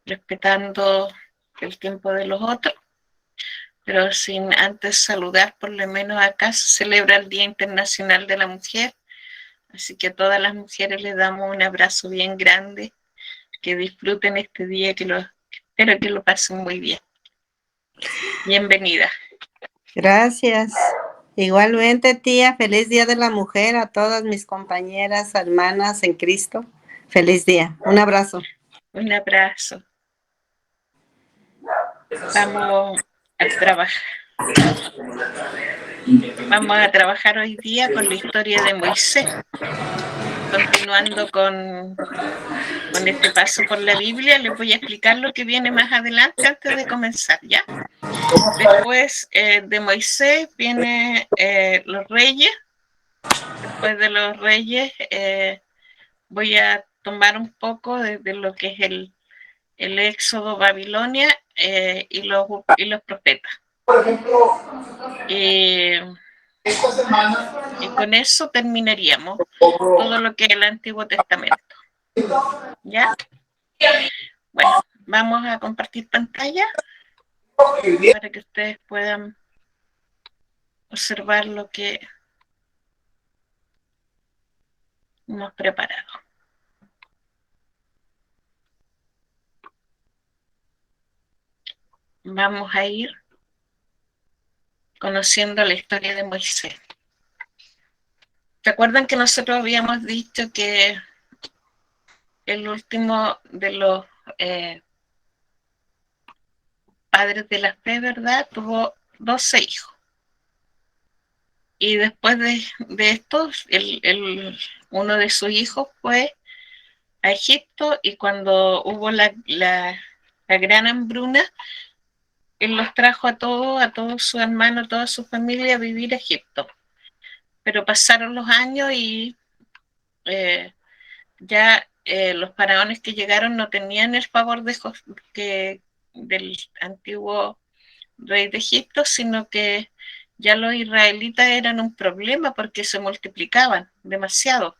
respetando el tiempo de los otros, pero sin antes saludar. Por lo menos acá se celebra el Día Internacional de la Mujer, así que a todas las mujeres les damos un abrazo bien grande, que disfruten este día, espero que lo pasen muy bien. Bienvenida. Gracias. Igualmente, tía, feliz Día de la Mujer a todas mis compañeras, hermanas en Cristo. Feliz día. Un abrazo. Un abrazo. Vamos a trabajar. Vamos a trabajar hoy día con la historia de Moisés, continuando con este paso por la Biblia. Les voy a explicar lo que viene más adelante antes de comenzar, ¿ya? Después de Moisés viene los reyes. Después de los reyes voy a tomar un poco de lo que es el éxodo Babilonia y los profetas. Y con eso terminaríamos todo lo que es el Antiguo Testamento. ¿Ya? Bueno, vamos a compartir pantalla para que ustedes puedan observar lo que hemos preparado. Vamos a ir conociendo la historia de Moisés. ¿Se acuerdan que nosotros habíamos dicho que el último de los padres de la fe, ¿verdad?, tuvo 12 hijos? Y después de estos, uno de sus hijos fue a Egipto, y cuando hubo la gran hambruna, él los trajo a todos sus hermanos, a toda su familia a vivir a Egipto. Pero pasaron los años y ya los faraones que llegaron no tenían el favor del antiguo rey de Egipto, sino que ya los israelitas eran un problema porque se multiplicaban demasiado.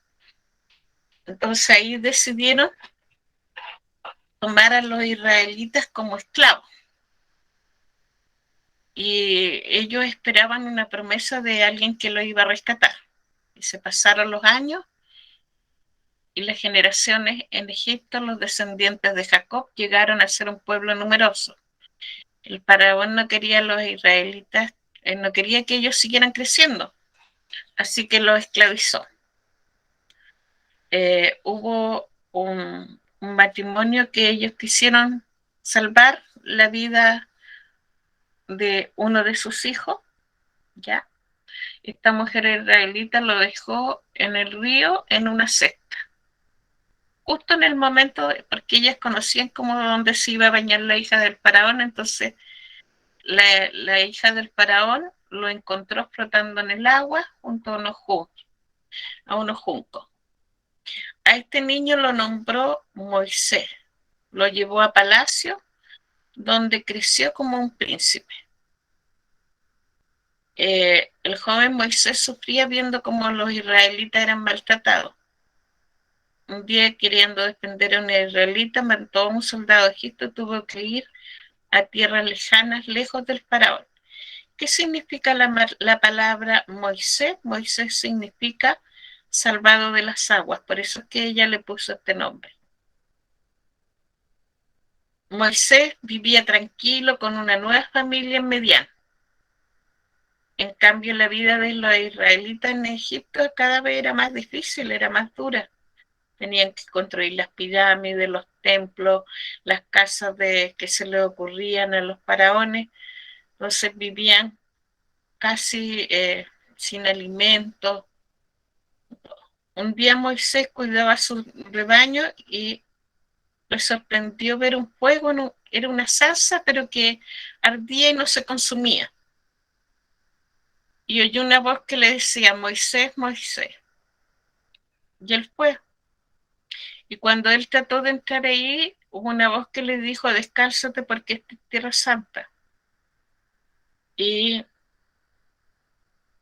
Entonces ahí decidieron tomar a los israelitas como esclavos. Y ellos esperaban una promesa de alguien que los iba a rescatar. Y se pasaron los años y las generaciones en Egipto, los descendientes de Jacob, llegaron a ser un pueblo numeroso. El faraón no quería a los israelitas, no quería que ellos siguieran creciendo, así que los esclavizó. Hubo un matrimonio que ellos quisieron salvar la vida de uno de sus hijos, ¿ya? Esta mujer israelita lo dejó en el río en una cesta, justo en el momento, porque ellas conocían como dónde se iba a bañar la hija del faraón. Entonces la hija del faraón lo encontró flotando en el agua junto a unos juncos. A este niño lo nombró Moisés, lo llevó a palacio, donde creció como un príncipe. El joven Moisés sufría viendo cómo los israelitas eran maltratados. Un día, queriendo defender a un israelita, mató a un soldado egipcio y tuvo que ir a tierras lejanas, lejos del faraón. ¿Qué significa la palabra Moisés? Moisés significa salvado de las aguas, por eso es que ella le puso este nombre. Moisés vivía tranquilo con una nueva familia en Medián. En cambio, la vida de los israelitas en Egipto cada vez era más difícil, era más dura. Tenían que construir las pirámides, los templos, las casas que se le ocurrían a los faraones. Entonces vivían casi sin alimento. Un día Moisés cuidaba su rebaño y le sorprendió ver un fuego, era una salsa, pero que ardía y no se consumía. Y oyó una voz que le decía: Moisés, Moisés. Y él fue. Y cuando él trató de entrar ahí, hubo una voz que le dijo: descálzate porque esta es tierra santa. Y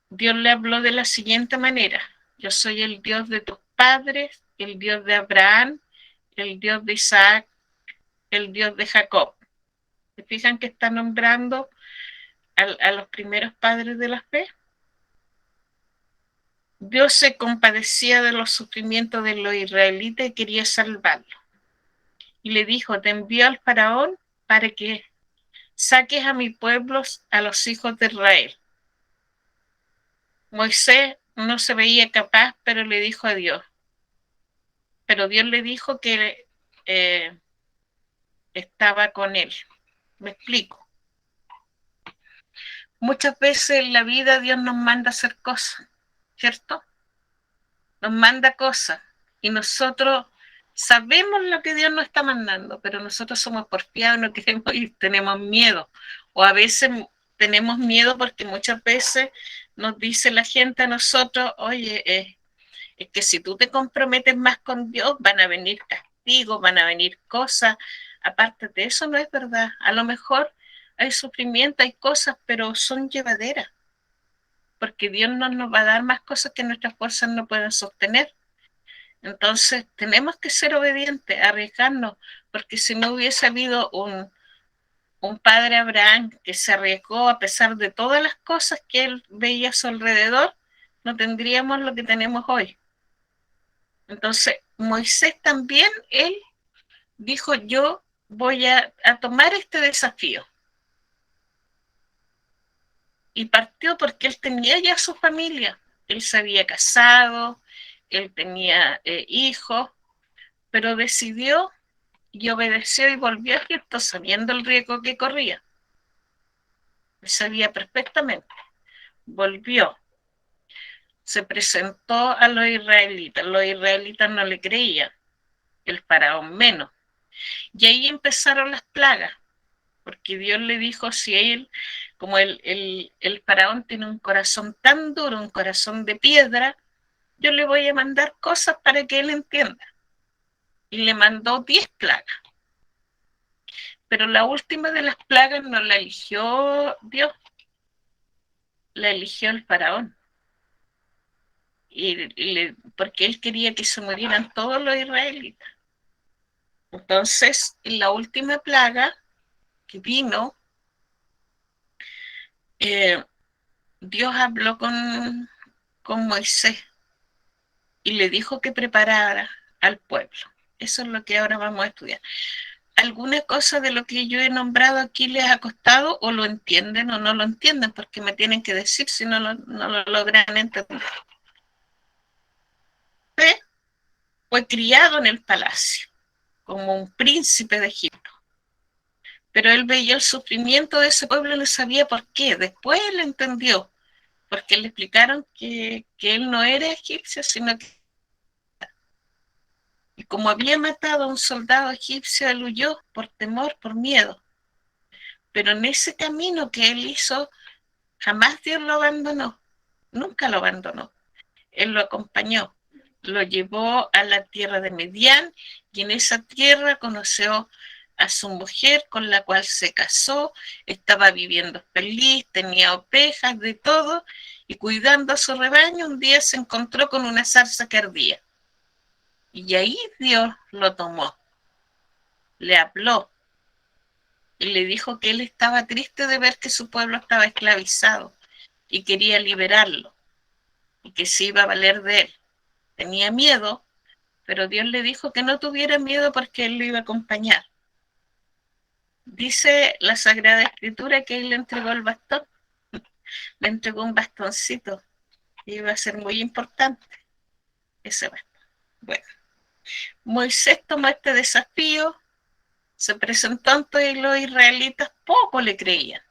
Dios le habló de la siguiente manera: yo soy el Dios de tus padres, el Dios de Abraham, el Dios de Isaac, el Dios de Jacob. ¿Se fijan que está nombrando a los primeros padres de la fe? Dios se compadecía de los sufrimientos de los israelitas y quería salvarlos. Y le dijo, te envío al faraón para que saques a mi pueblo, a los hijos de Israel. Moisés no se veía capaz, pero le dijo a Dios. Pero Dios le dijo que estaba con él. Me explico. Muchas veces en la vida Dios nos manda a hacer cosas, ¿cierto? Nos manda cosas y nosotros sabemos lo que Dios nos está mandando, pero nosotros somos porfiados, no queremos ir, tenemos miedo. O a veces tenemos miedo porque muchas veces nos dice la gente a nosotros, oye, es que si tú te comprometes más con Dios, van a venir castigos, van a venir cosas. Aparte de eso, no es verdad. A lo mejor hay sufrimiento, hay cosas, pero son llevaderas. Porque Dios no nos va a dar más cosas que nuestras fuerzas no pueden sostener. Entonces, tenemos que ser obedientes, arriesgarnos, porque si no hubiese habido un padre Abraham que se arriesgó a pesar de todas las cosas que él veía a su alrededor, no tendríamos lo que tenemos hoy. Entonces, Moisés también, él dijo, yo voy a tomar este desafío. Y partió porque él tenía ya su familia. Él se había casado, él tenía hijos, pero decidió y obedeció y volvió a Egipto sabiendo el riesgo que corría. Sabía perfectamente. Volvió. Se presentó a los israelitas. Los israelitas no le creían. El faraón menos. Y ahí empezaron las plagas. Porque Dios le dijo, si él, como el faraón tiene un corazón tan duro, un corazón de piedra, yo le voy a mandar cosas para que él entienda. Y le mandó 10 plagas. Pero la última de las plagas no la eligió Dios, la eligió el faraón. Porque él quería que se murieran todos los israelitas. Entonces, en la última plaga que vino, Dios habló con Moisés y le dijo que preparara al pueblo. Eso es lo que ahora vamos a estudiar. ¿Alguna cosa de lo que yo he nombrado aquí les ha costado o lo entienden o no lo entienden? Porque me tienen que decir si no lo logran entender. Fue criado en el palacio como un príncipe de Egipto. Pero él veía el sufrimiento de ese pueblo y no sabía por qué. Después él entendió, porque le explicaron que él no era egipcio, sino que y como había matado a un soldado egipcio, él huyó por temor, por miedo. Pero en ese camino que él hizo, jamás Dios lo abandonó, nunca lo abandonó. Él lo acompañó, lo llevó a la tierra de Midian y en esa tierra conoció a su mujer con la cual se casó, estaba viviendo feliz, tenía ovejas, de todo, y cuidando a su rebaño, un día se encontró con una zarza que ardía. Y ahí Dios lo tomó, le habló y le dijo que él estaba triste de ver que su pueblo estaba esclavizado y quería liberarlo y que se iba a valer de él. Tenía miedo, pero Dios le dijo que no tuviera miedo porque él lo iba a acompañar. Dice la Sagrada Escritura que él le entregó el bastón, le entregó un bastoncito y iba a ser muy importante ese bastón. Bueno, Moisés tomó este desafío, se presentó ante los israelitas, poco le creían,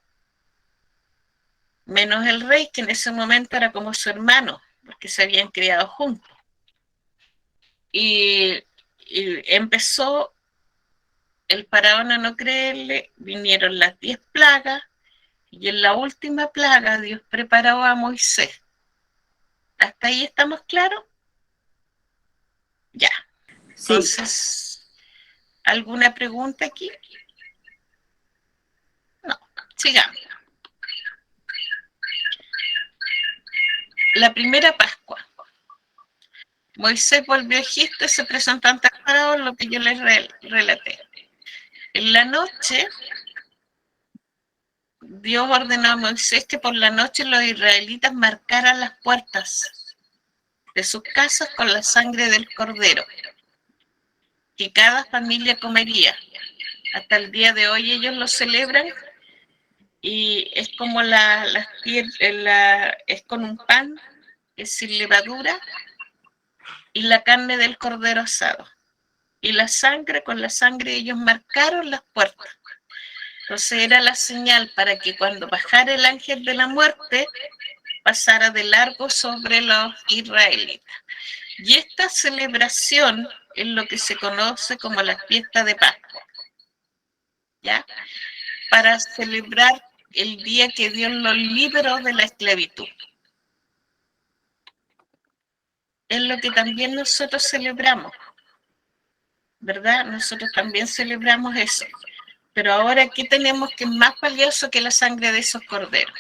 menos el rey, que en ese momento era como su hermano, porque se habían criado juntos. Y empezó el faraón a no creerle, vinieron las 10 plagas, y en la última plaga Dios preparó a Moisés. ¿Hasta ahí estamos claros? Ya. Sí. Entonces, ¿alguna pregunta aquí? No, sigamos. La primera Pascua. Moisés volvió a Egipto y se presentó ante el faraón, lo que yo les relaté. En la noche, Dios ordenó a Moisés que por la noche los israelitas marcaran las puertas de sus casas con la sangre del cordero, que cada familia comería. Hasta el día de hoy ellos lo celebran y es como es con un pan, es sin levadura, y la carne del cordero asado. Y la sangre, con la sangre ellos marcaron las puertas. Entonces era la señal para que cuando bajara el ángel de la muerte, pasara de largo sobre los israelitas. Y esta celebración es lo que se conoce como la fiesta de Pascua, ¿ya? Para celebrar el día que Dios los liberó de la esclavitud. Es lo que también nosotros celebramos, ¿verdad? Nosotros también celebramos eso. Pero ahora, ¿qué tenemos que es más valioso que la sangre de esos corderos?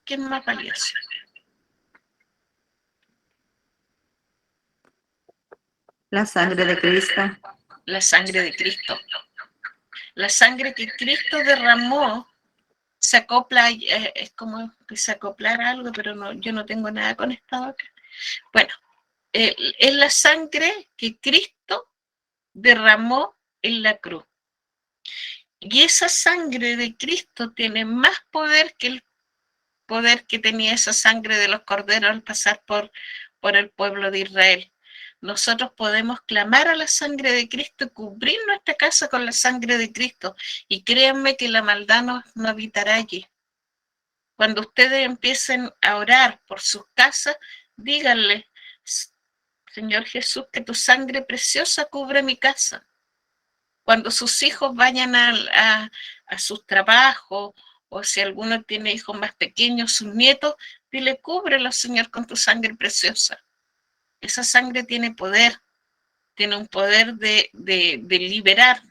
¿Qué es más valioso? La sangre de Cristo. La sangre de Cristo. La sangre que Cristo derramó se acopla, es como que se acoplara algo, pero no, yo no tengo nada conectado acá. Bueno, es la sangre que Cristo derramó en la cruz. Y esa sangre de Cristo tiene más poder que el poder que tenía esa sangre de los corderos al pasar por el pueblo de Israel. Nosotros podemos clamar a la sangre de Cristo y cubrir nuestra casa con la sangre de Cristo. Y créanme que la maldad no habitará allí. Cuando ustedes empiecen a orar por sus casas, díganle, Señor Jesús, que tu sangre preciosa cubre mi casa. Cuando sus hijos vayan a sus trabajos, o si alguno tiene hijos más pequeños, sus nietos, dile, cúbrelo, Señor, con tu sangre preciosa. Esa sangre tiene poder, tiene un poder de liberar,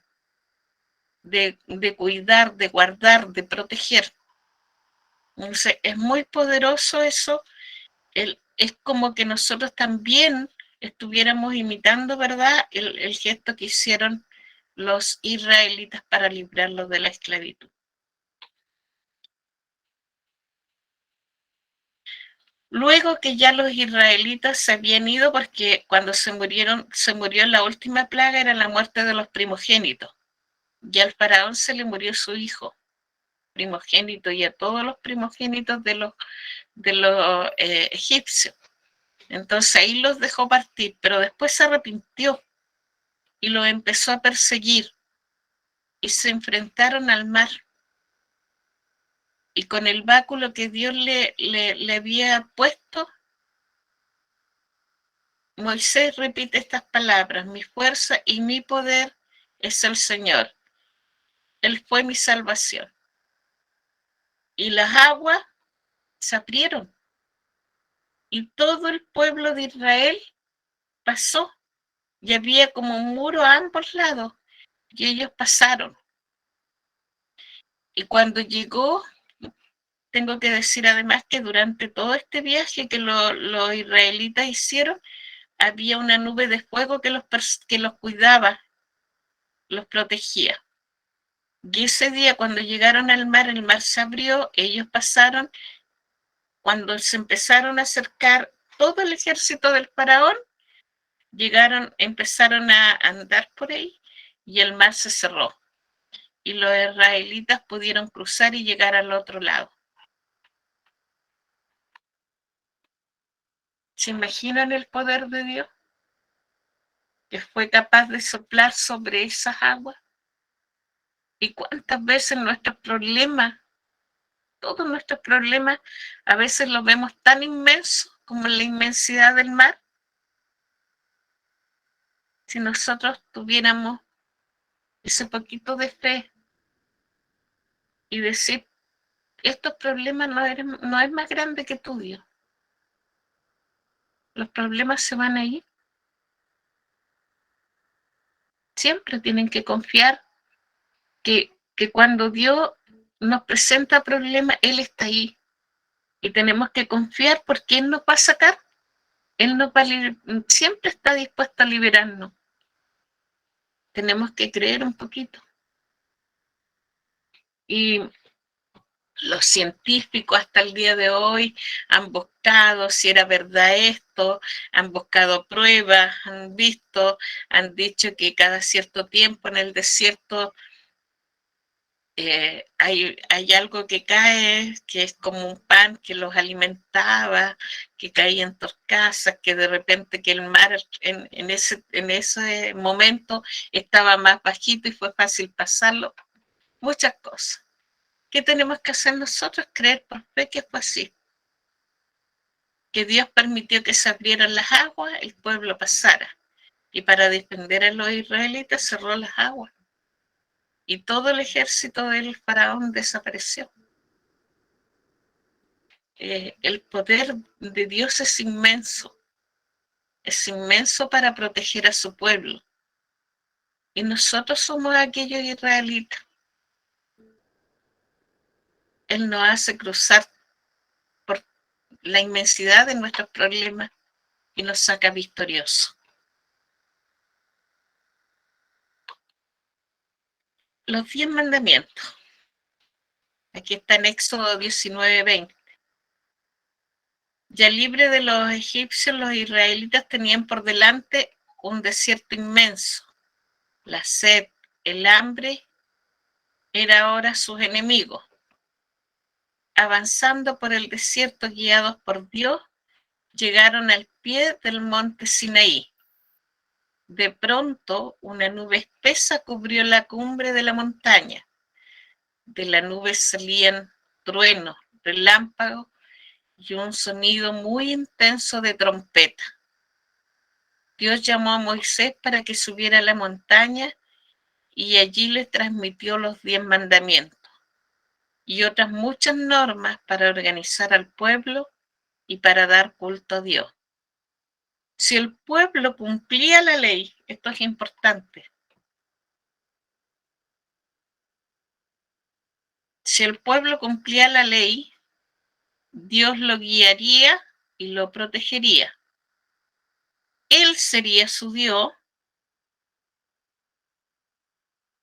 de cuidar, de guardar, de proteger. Entonces, es muy poderoso eso. Es como que nosotros también estuviéramos imitando, ¿verdad?, el gesto que hicieron los israelitas para librarlos de la esclavitud. Luego que ya los israelitas se habían ido, porque cuando se murió la última plaga, era la muerte de los primogénitos. Ya al faraón se le murió su hijo primogénito y a todos los primogénitos de los egipcios. Entonces ahí los dejó partir, pero después se arrepintió y los empezó a perseguir y se enfrentaron al mar. Y con el báculo que Dios le había puesto, Moisés repite estas palabras: mi fuerza y mi poder es el Señor. Él fue mi salvación. Y las aguas se abrieron y todo el pueblo de Israel pasó, y había como un muro a ambos lados y ellos pasaron. Y cuando llegó, tengo que decir además que durante todo este viaje que los israelitas hicieron, había una nube de fuego que los cuidaba, los protegía. Y ese día, cuando llegaron al mar, el mar se abrió, ellos pasaron. Cuando se empezaron a acercar todo el ejército del faraón, empezaron a andar por ahí y el mar se cerró. Y los israelitas pudieron cruzar y llegar al otro lado. ¿Se imaginan el poder de Dios? Que fue capaz de soplar sobre esas aguas. ¿Y cuántas veces nuestros problemas, todos nuestros problemas, a veces los vemos tan inmensos como la inmensidad del mar? Si nosotros tuviéramos ese poquito de fe y decir, estos problemas no es más grande que tu Dios. Los problemas se van a ir. Siempre tienen que confiar que cuando Dios nos presenta problemas, Él está ahí. Y tenemos que confiar porque Él nos va a sacar. Él nos va siempre está dispuesto a liberarnos. tenemos que creer un poquito. Y los científicos hasta el día de hoy han buscado si era verdad esto, han buscado pruebas, han visto, han dicho que cada cierto tiempo en el desierto hay algo que cae, que es como un pan que los alimentaba, que caía en tus casas, que de repente que el mar en ese momento estaba más bajito y fue fácil pasarlo. Muchas cosas. ¿Qué tenemos que hacer nosotros? Creer por fe que fue así. Que Dios permitió que se abrieran las aguas, el pueblo pasara. Y para defender a los israelitas cerró las aguas. Y todo el ejército del faraón desapareció. El poder de Dios es inmenso para proteger a su pueblo. Y nosotros somos aquellos israelitas. Él nos hace cruzar por la inmensidad de nuestros problemas y nos saca victoriosos. Los 10 mandamientos. Aquí está en Éxodo 19:20. Ya libre de los egipcios, los israelitas tenían por delante un desierto inmenso. La sed, el hambre, era ahora sus enemigos. Avanzando por el desierto guiados por Dios, llegaron al pie del monte Sinaí. De pronto, una nube espesa cubrió la cumbre de la montaña. De la nube salían truenos, relámpagos y un sonido muy intenso de trompeta. Dios llamó a Moisés para que subiera a la montaña y allí le transmitió los 10 mandamientos y otras muchas normas para organizar al pueblo y para dar culto a Dios. Si el pueblo cumplía la ley, esto es importante, si el pueblo cumplía la ley, Dios lo guiaría y lo protegería. Él sería su Dios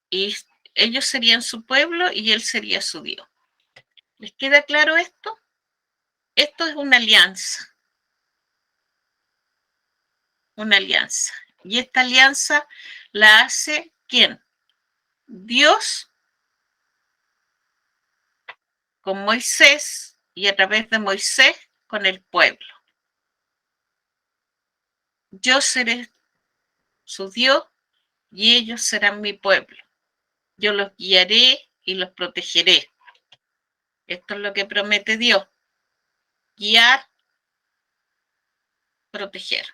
y ellos serían su pueblo y él sería su Dios. ¿Les queda claro esto? Esto es una alianza. Una alianza. Y esta alianza la hace ¿quién? Dios con Moisés y a través de Moisés con el pueblo. Yo seré su Dios y ellos serán mi pueblo. Yo los guiaré y los protegeré. Esto es lo que promete Dios. Guiar, proteger.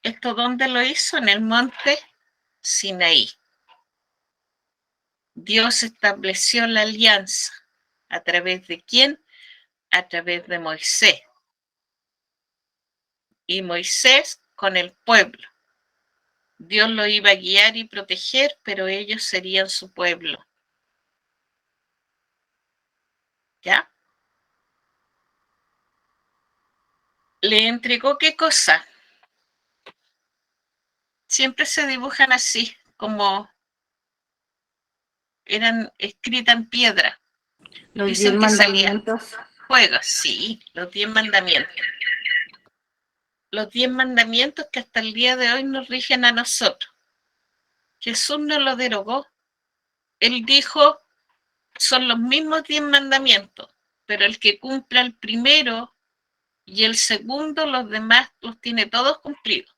¿Esto dónde lo hizo? En el monte Sinaí. Dios estableció la alianza. ¿A través de quién? A través de Moisés. Y Moisés con el pueblo. Dios lo iba a guiar y proteger, pero ellos serían su pueblo. ¿Ya? ¿Le entregó qué cosa? Siempre se dibujan así, como eran escritas en piedra. Los 10 Dicen que salían mandamientos. fuegos, sí, los 10 mandamientos. Los 10 mandamientos que hasta el día de hoy nos rigen a nosotros. Jesús no lo derogó. Él dijo, son los mismos 10 mandamientos, pero el que cumpla el primero y el segundo, los demás los tiene todos cumplidos.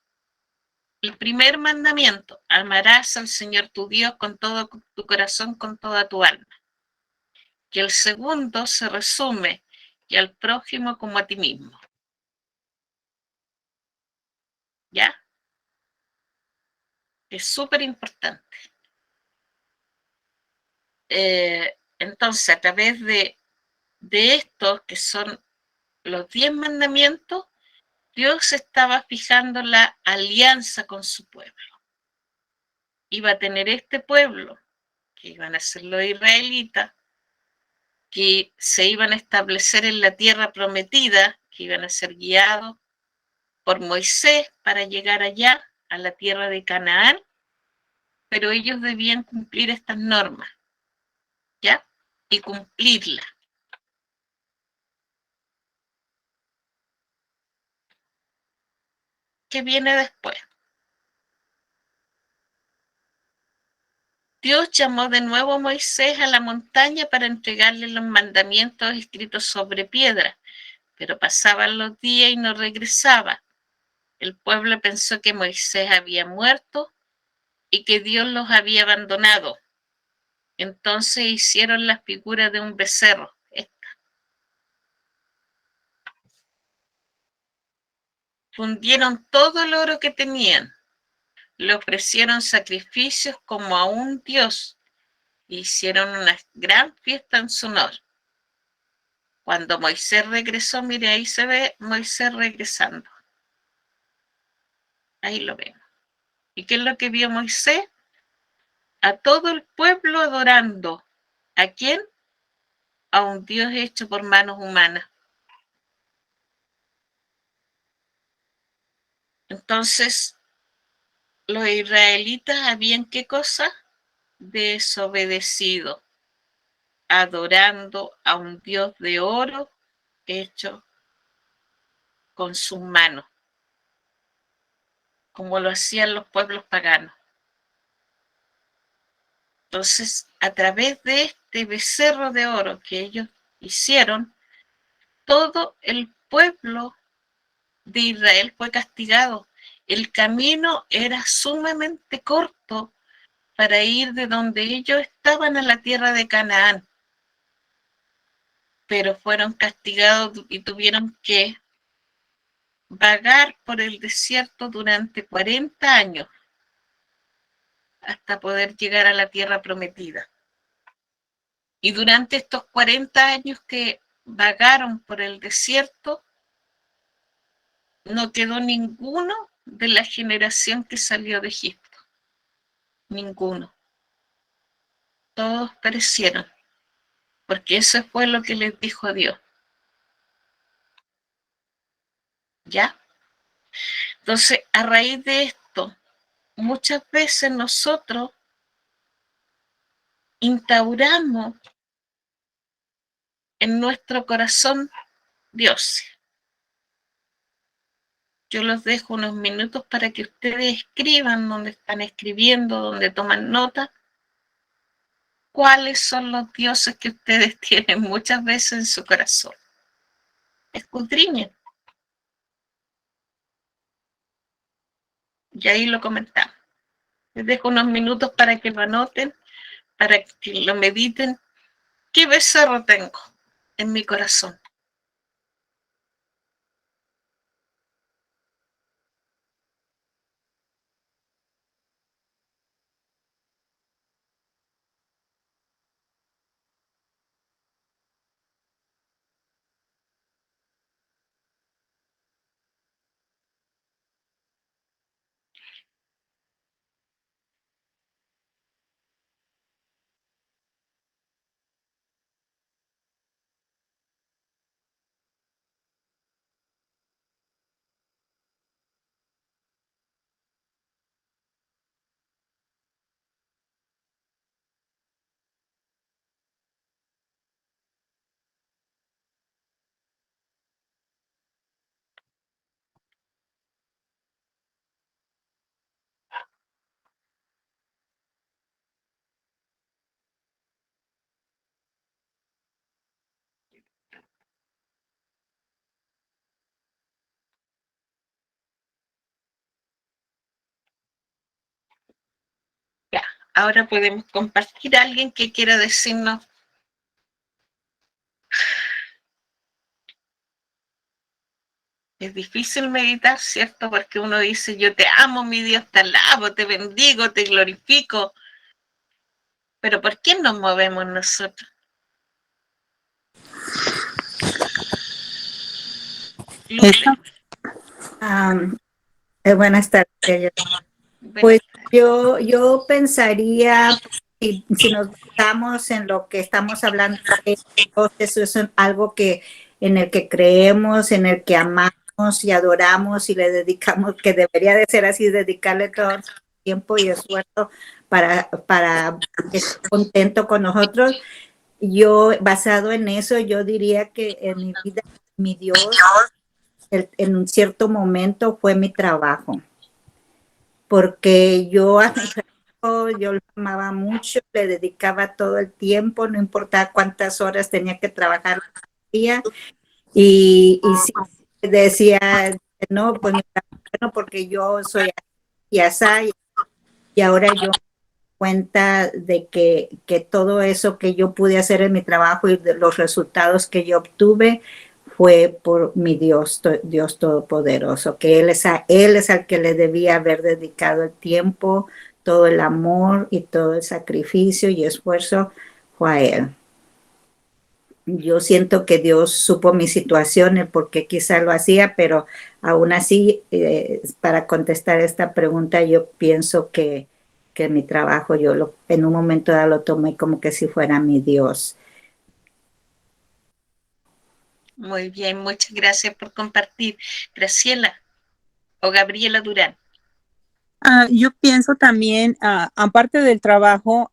El primer mandamiento, amarás al Señor tu Dios con todo tu corazón, con toda tu alma. Y el segundo se resume, y al prójimo como a ti mismo. ¿Ya? Es súper importante. Entonces, a través de estos, que son los 10 mandamientos, Dios estaba fijando la alianza con su pueblo. Iba a tener este pueblo, que iban a ser los israelitas, que se iban a establecer en la tierra prometida, que iban a ser guiados por Moisés para llegar allá, a la tierra de Canaán, pero ellos debían cumplir estas normas, ¿ya? Y cumplirlas. ¿Qué viene después? Dios llamó de nuevo a Moisés a la montaña para entregarle los mandamientos escritos sobre piedra, pero pasaban los días y no regresaba. El pueblo pensó que Moisés había muerto y que Dios los había abandonado. Entonces hicieron las figuras de un becerro. Fundieron todo el oro que tenían, le ofrecieron sacrificios como a un dios e hicieron una gran fiesta en su honor. Cuando Moisés regresó, mire, ahí se ve Moisés regresando. Ahí lo vemos. ¿Y qué es lo que vio Moisés? A todo el pueblo adorando. ¿A quién? A un Dios hecho por manos humanas. Entonces, los israelitas habían, ¿qué cosa? Desobedecido, adorando a un Dios de oro hecho con sus manos, como lo hacían los pueblos paganos. Entonces, a través de este becerro de oro que ellos hicieron, todo el pueblo de Israel fue castigado. El camino era sumamente corto para ir de donde ellos estaban a la tierra de Canaán, pero fueron castigados y tuvieron que vagar por el desierto durante 40 años hasta poder llegar a la tierra prometida. Y durante estos 40 años que vagaron por el desierto, no quedó ninguno de la generación que salió de Egipto. Ninguno. Todos perecieron, porque eso fue lo que les dijo Dios. ¿Ya? Entonces, a raíz de esto, muchas veces nosotros instauramos en nuestro corazón Dios. Yo los dejo unos minutos para que ustedes escriban donde están escribiendo, donde toman nota, cuáles son los dioses que ustedes tienen muchas veces en su corazón. Escudriñen. Y ahí lo comentamos. Les dejo unos minutos para que lo anoten, para que lo mediten. ¿Qué becerro tengo en mi corazón? Ya, ahora podemos compartir a alguien que quiera decirnos. Es difícil meditar, ¿cierto? Porque uno dice, yo te amo, mi Dios, te alabo, te bendigo, te glorifico. Pero ¿por qué nos movemos nosotros? Buenas tardes. Pues yo pensaría, si nos basamos en lo que estamos hablando, eso es algo que en el que creemos, en el que amamos, y adoramos y le dedicamos, que debería de ser así, dedicarle todo el tiempo y esfuerzo para estar contento con nosotros. Yo, basado en eso, yo diría que en mi vida, mi Dios, en un cierto momento fue mi trabajo, porque yo a mi trabajo, yo lo amaba mucho, le dedicaba todo el tiempo, no importaba cuántas horas tenía que trabajar al día, y sí, decía, no, pues mi trabajo, bueno, porque yo soy y así, y ahora yo cuenta de que todo eso que yo pude hacer en mi trabajo y de los resultados que yo obtuve fue por mi Dios, Dios Todopoderoso, que Él es al que le debía haber dedicado el tiempo, todo el amor y todo el sacrificio y esfuerzo fue a Él. Yo siento que Dios supo mi situación, el por qué quizá lo hacía, pero aún así, para contestar esta pregunta, yo pienso que mi trabajo, en un momento dado lo tomé como que si fuera mi Dios. Muy bien, muchas gracias por compartir. Graciela o Gabriela Durán. Yo pienso también, aparte del trabajo,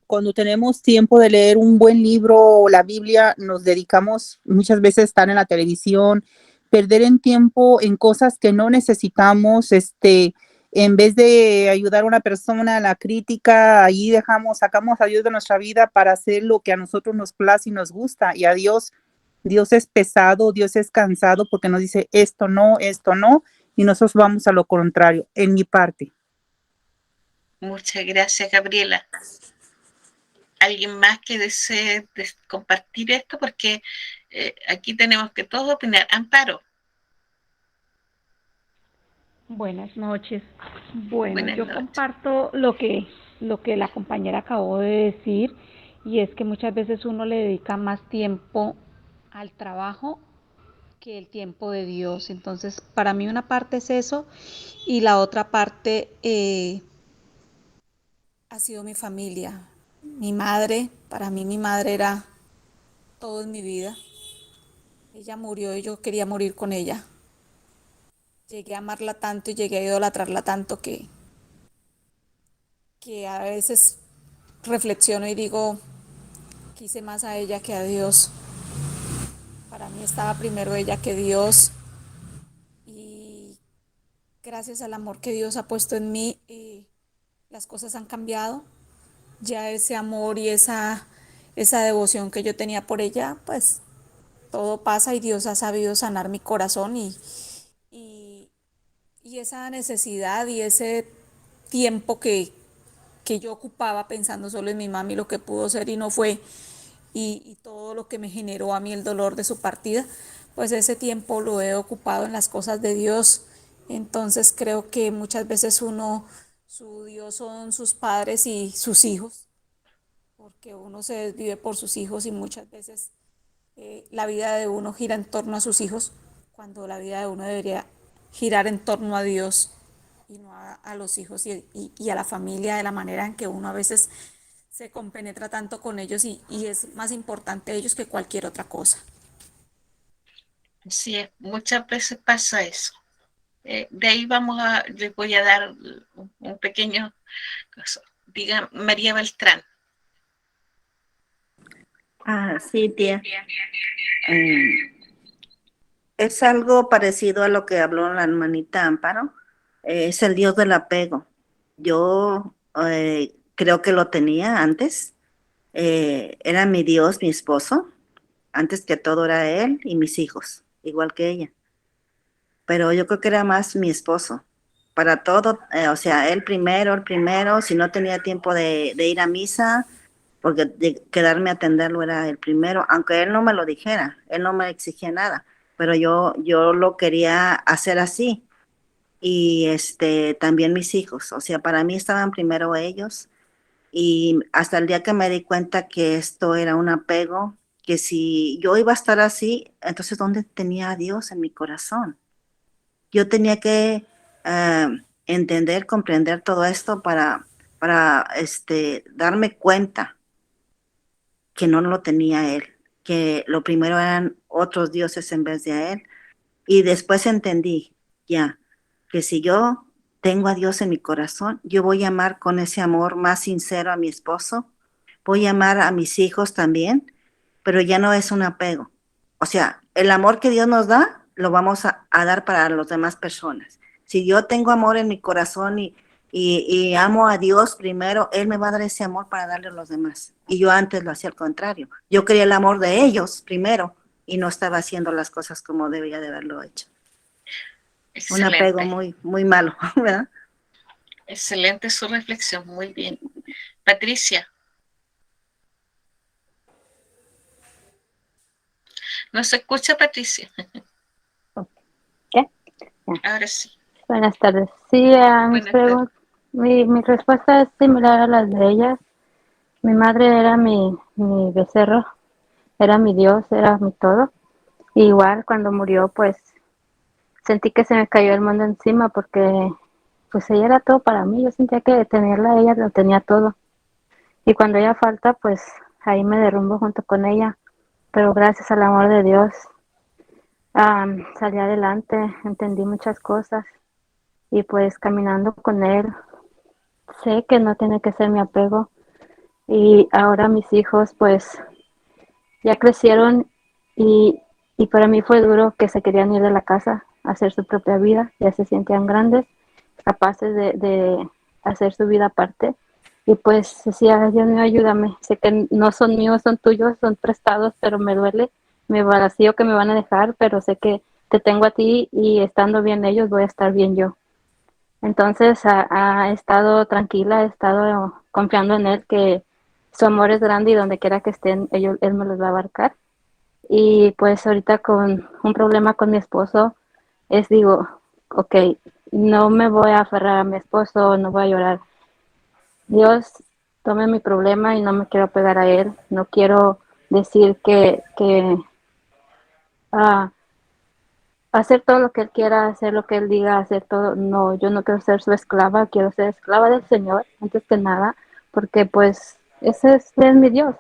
cuando tenemos tiempo de leer un buen libro o la Biblia, nos dedicamos muchas veces a estar en la televisión, perder en tiempo en cosas que no necesitamos, en vez de ayudar a una persona a la crítica, ahí sacamos a Dios de nuestra vida para hacer lo que a nosotros nos place y nos gusta. Y a Dios es pesado, Dios es cansado porque nos dice esto no, y nosotros vamos a lo contrario, en mi parte. Muchas gracias, Gabriela. ¿Alguien más que desee compartir esto? Porque aquí tenemos que todos opinar. Amparo. Buenas noches. Bueno, Buenas yo noches. comparto lo que la compañera acabó de decir, y es que muchas veces uno le dedica más tiempo al trabajo que el tiempo de Dios. Entonces, para mí una parte es eso, y la otra parte ha sido mi familia. Mi madre, para mí mi madre era todo en mi vida. Ella murió y yo quería morir con ella. Llegué a amarla tanto y llegué a idolatrarla tanto que a veces reflexiono y digo, quise más a ella que a Dios. Para mí estaba primero ella que Dios, y gracias al amor que Dios ha puesto en mí, las cosas han cambiado. Ya ese amor y esa devoción que yo tenía por ella, pues todo pasa, y Dios ha sabido sanar mi corazón, y, y esa necesidad y ese tiempo que yo ocupaba pensando solo en mi mami, lo que pudo ser y no fue, y todo lo que me generó a mí el dolor de su partida, pues ese tiempo lo he ocupado en las cosas de Dios. Entonces creo que muchas veces su Dios son sus padres y sus hijos, porque uno se desvive por sus hijos, y muchas veces la vida de uno gira en torno a sus hijos, cuando la vida de uno debería girar en torno a Dios y no a los hijos y a la familia, de la manera en que uno a veces se compenetra tanto con ellos, y es más importante ellos que cualquier otra cosa. Sí, muchas veces pasa eso. De ahí les voy a dar un pequeño caso. Diga María Beltrán. Sí, tía. Es algo parecido a lo que habló la hermanita Amparo. Es el Dios del apego. Yo creo que lo tenía antes. Era mi Dios, mi esposo. Antes que todo era él y mis hijos, igual que ella. Pero yo creo que era más mi esposo. Para todo, o sea, él primero, si no tenía tiempo de ir a misa, porque de quedarme a atenderlo era el primero, aunque él no me lo dijera, él no me exigía nada, pero yo lo quería hacer así. Y también mis hijos, o sea, para mí estaban primero ellos, y hasta el día que me di cuenta que esto era un apego, que si yo iba a estar así, entonces ¿dónde tenía a Dios en mi corazón? Yo tenía que entender, comprender todo esto para darme cuenta que no lo tenía él, que lo primero eran otros dioses en vez de a él. Y después entendí ya que si yo tengo a Dios en mi corazón, yo voy a amar con ese amor más sincero a mi esposo, voy a amar a mis hijos también, pero ya no es un apego. O sea, el amor que Dios nos da, lo vamos a dar para las demás personas. Si yo tengo amor en mi corazón y amo a Dios primero, Él me va a dar ese amor para darle a los demás. Y yo antes lo hacía al contrario. Yo quería el amor de ellos primero y no estaba haciendo las cosas como debía de haberlo hecho. Un apego Excelente, muy, muy malo, ¿verdad? excelente su reflexión, muy bien. Patricia, ¿no se escucha, Patricia? ¿Qué? Ahora sí. Buenas tardes. Sí, a mis Buenas tardes. preguntas, mi respuesta es similar a las de ellas. Mi madre era mi becerro, era mi Dios, era mi todo. Y igual cuando murió, pues sentí que se me cayó el mundo encima porque pues ella era todo para mí. Yo sentía que tenerla a ella lo tenía todo. Y cuando ella falta, pues ahí me derrumbo junto con ella. Pero gracias al amor de Dios, salí adelante, entendí muchas cosas. Y pues caminando con él, sé que no tiene que ser mi apego. Y ahora mis hijos pues ya crecieron y, y para mí fue duro que se querían ir de la casa a hacer su propia vida, ya se sentían grandes, capaces de hacer su vida aparte. Y pues decía, Dios mío, ayúdame, sé que no son míos, son tuyos, son prestados, pero me duele, me vacío que me van a dejar, pero sé que te tengo a ti y estando bien ellos voy a estar bien yo. Entonces ha estado tranquila, he estado confiando en él que su amor es grande y donde quiera que estén, él me los va a abarcar. Y pues ahorita con un problema con mi esposo, digo, ok, no me voy a aferrar a mi esposo, no voy a llorar. Dios tome mi problema y no me quiero pegar a él, no quiero decir que ah, hacer todo lo que él quiera, hacer lo que él diga, hacer todo. No, yo no quiero ser su esclava, quiero ser esclava del Señor, antes que nada, porque pues ese es mi Dios.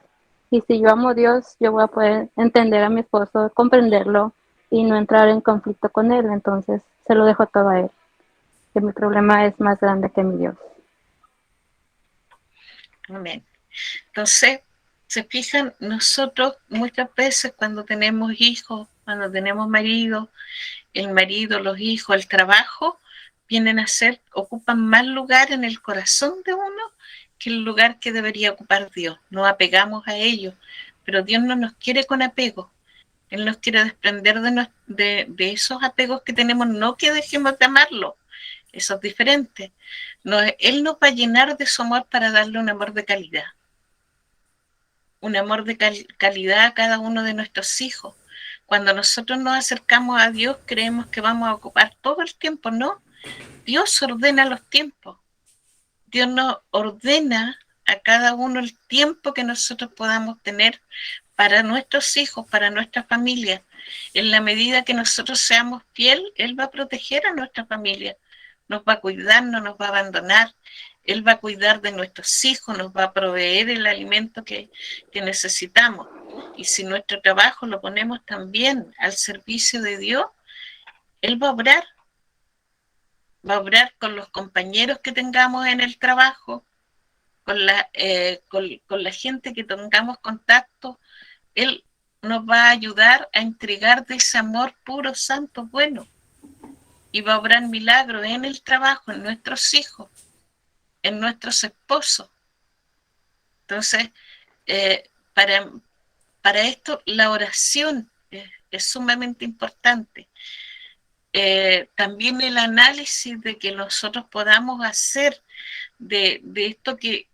Y si yo amo a Dios, yo voy a poder entender a mi esposo, comprenderlo y no entrar en conflicto con él. Entonces, se lo dejo todo a él, que mi problema es más grande que mi Dios. Amén. Entonces, se fijan, nosotros muchas veces cuando tenemos hijos, cuando tenemos marido, el marido, los hijos, el trabajo, vienen a ser, ocupan más lugar en el corazón de uno que el lugar que debería ocupar Dios. Nos apegamos a ellos, pero Dios no nos quiere con apego. Él nos quiere desprender de esos apegos que tenemos, no que dejemos de amarlo, eso es diferente. No, él nos va a llenar de su amor para darle un amor de calidad. Un amor de calidad a cada uno de nuestros hijos. Cuando nosotros nos acercamos a Dios, creemos que vamos a ocupar todo el tiempo, ¿no? Dios ordena los tiempos. Dios nos ordena a cada uno el tiempo que nosotros podamos tener para nuestros hijos, para nuestra familia. En la medida que nosotros seamos fieles, Él va a proteger a nuestra familia, nos va a cuidar, no nos va a abandonar. Él va a cuidar de nuestros hijos, nos va a proveer el alimento que necesitamos. Y si nuestro trabajo lo ponemos también al servicio de Dios, Él va a obrar con los compañeros que tengamos en el trabajo, con la gente que tengamos contacto. Él nos va a ayudar a entregar de ese amor puro, santo, bueno. Y va a obrar milagros en el trabajo, en nuestros hijos, en nuestros esposos. Entonces, eh, para, para esto la oración es sumamente importante. También el análisis de que nosotros podamos hacer de esto que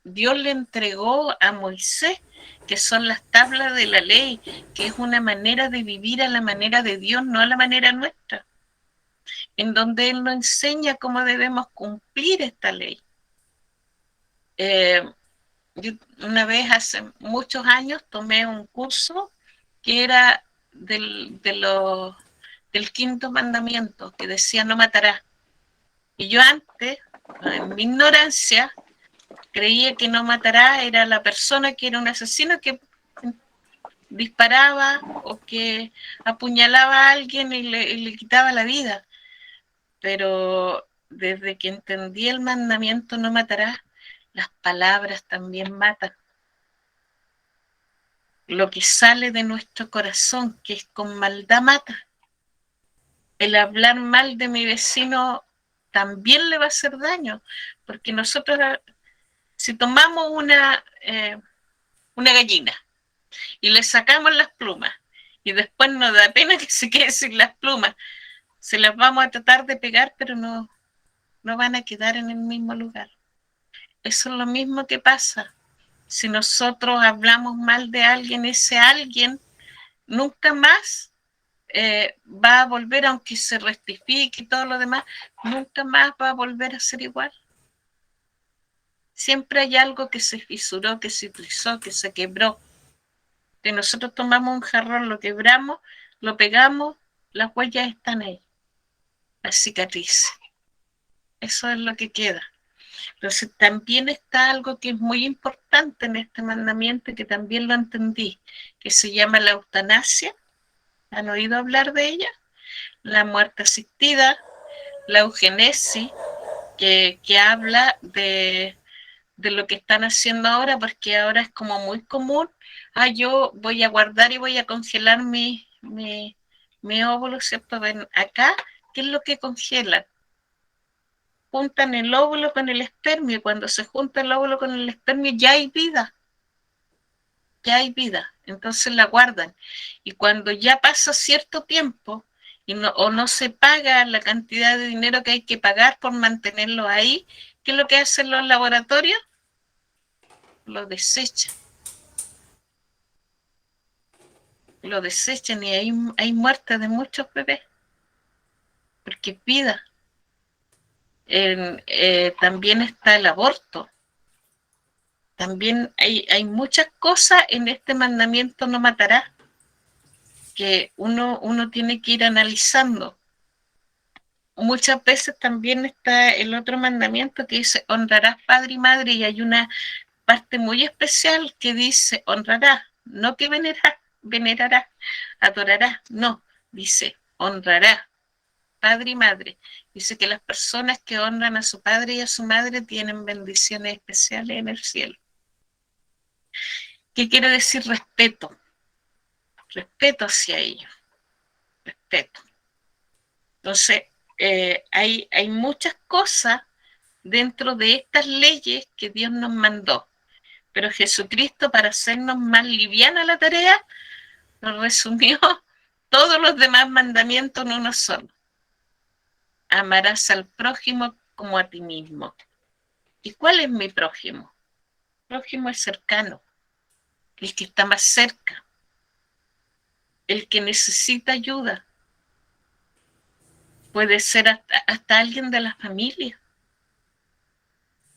Dios le entregó a Moisés, que son las tablas de la ley, que es una manera de vivir a la manera de Dios, no a la manera nuestra, en donde Él nos enseña cómo debemos cumplir esta ley. Yo una vez hace muchos años tomé un curso que era del quinto mandamiento, que decía no matarás. Y yo antes, en mi ignorancia, creía que no matará era la persona que era un asesino que disparaba o que apuñalaba a alguien y le quitaba la vida. Pero desde que entendí el mandamiento no matarás, las palabras también matan. Lo que sale de nuestro corazón, que es con maldad, mata. El hablar mal de mi vecino también le va a hacer daño, porque nosotros, si tomamos una gallina y le sacamos las plumas y después nos da pena que se quede sin las plumas, se las vamos a tratar de pegar, pero no van a quedar en el mismo lugar. Eso es lo mismo que pasa. Si nosotros hablamos mal de alguien, ese alguien nunca más va a volver, aunque se rectifique y todo lo demás, nunca más va a volver a ser igual. Siempre hay algo que se fisuró, que se trizó, que se quebró. Si nosotros tomamos un jarrón, lo quebramos, lo pegamos, las huellas están ahí, las cicatrices. Eso es lo que queda. Entonces también está algo que es muy importante en este mandamiento, que también lo entendí, que se llama la eutanasia. ¿Han oído hablar de ella? La muerte asistida, la eugenesia, que habla de lo que están haciendo ahora, porque ahora es como muy común. Yo voy a guardar y voy a congelar mi óvulo, ¿cierto? Ven acá, ¿qué es lo que congelan? Juntan el óvulo con el espermio, y cuando se junta el óvulo con el espermio ya hay vida. Ya hay vida, entonces la guardan. Y cuando ya pasa cierto tiempo y no se paga la cantidad de dinero que hay que pagar por mantenerlo ahí, ¿qué es lo que hacen los laboratorios? Lo desechan. Lo desechan y hay muerte de muchos bebés, porque es vida. También está el aborto. También hay muchas cosas en este mandamiento no matarás, que uno tiene que ir analizando. Muchas veces también está el otro mandamiento que dice honrarás padre y madre, y hay una parte muy especial que dice honrarás, no que venerarás, adorarás, no, dice honrarás padre y madre. Dice que las personas que honran a su padre y a su madre tienen bendiciones especiales en el cielo. ¿Qué quiere decir respeto? Respeto hacia ellos, respeto. Entonces, hay muchas cosas dentro de estas leyes que Dios nos mandó, pero Jesucristo, para hacernos más liviana la tarea, nos resumió todos los demás mandamientos en uno solo. Amarás al prójimo como a ti mismo. ¿Y cuál es mi prójimo? El prójimo es cercano, el que está más cerca, el que necesita ayuda. Puede ser hasta alguien de la familia.